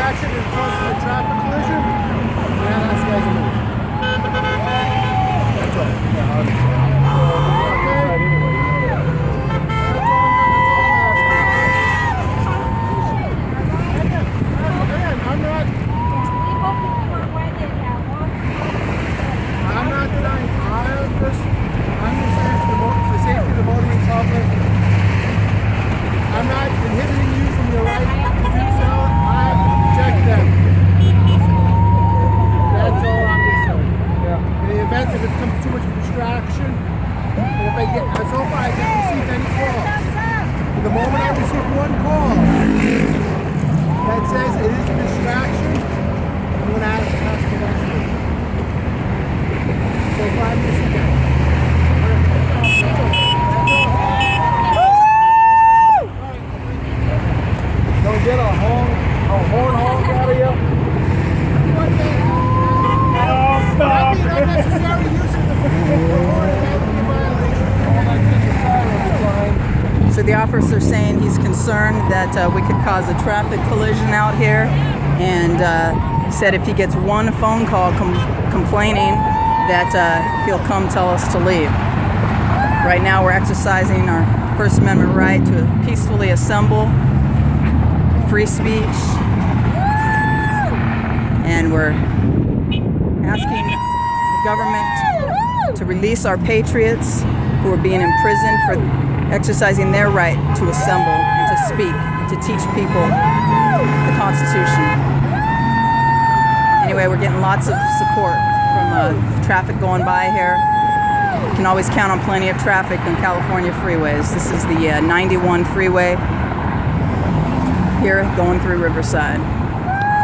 distraction and causes a traffic collision, then I'll ask you guys to move. That's all. I'm not denying. I'm just saying for the safety of the motoring public. I'm not inhibiting you from your right to do so. I object them. That's all I'm just saying. Yeah. In the event if it becomes too much of a distraction, and if I get, so far I haven't received any calls. The moment I receive one call that says it is a distraction, I'm going to ask for that. So far I'm just again. Don't get a horn honk out of you. Oh, stop. Unnecessary use of the horn violation. So the officer saying he's concerned that we could cause a traffic collision out here, and he said if he gets one phone call complaining that he'll come tell us to leave. Right now we're exercising our First Amendment right to peacefully assemble, free speech, and we're asking the government to release our patriots who are being imprisoned for exercising their right to assemble and to speak, to teach people the Constitution. Anyway, we're getting lots of support from traffic going by here. You can always count on plenty of traffic on California freeways. This is the 91 freeway here going through Riverside.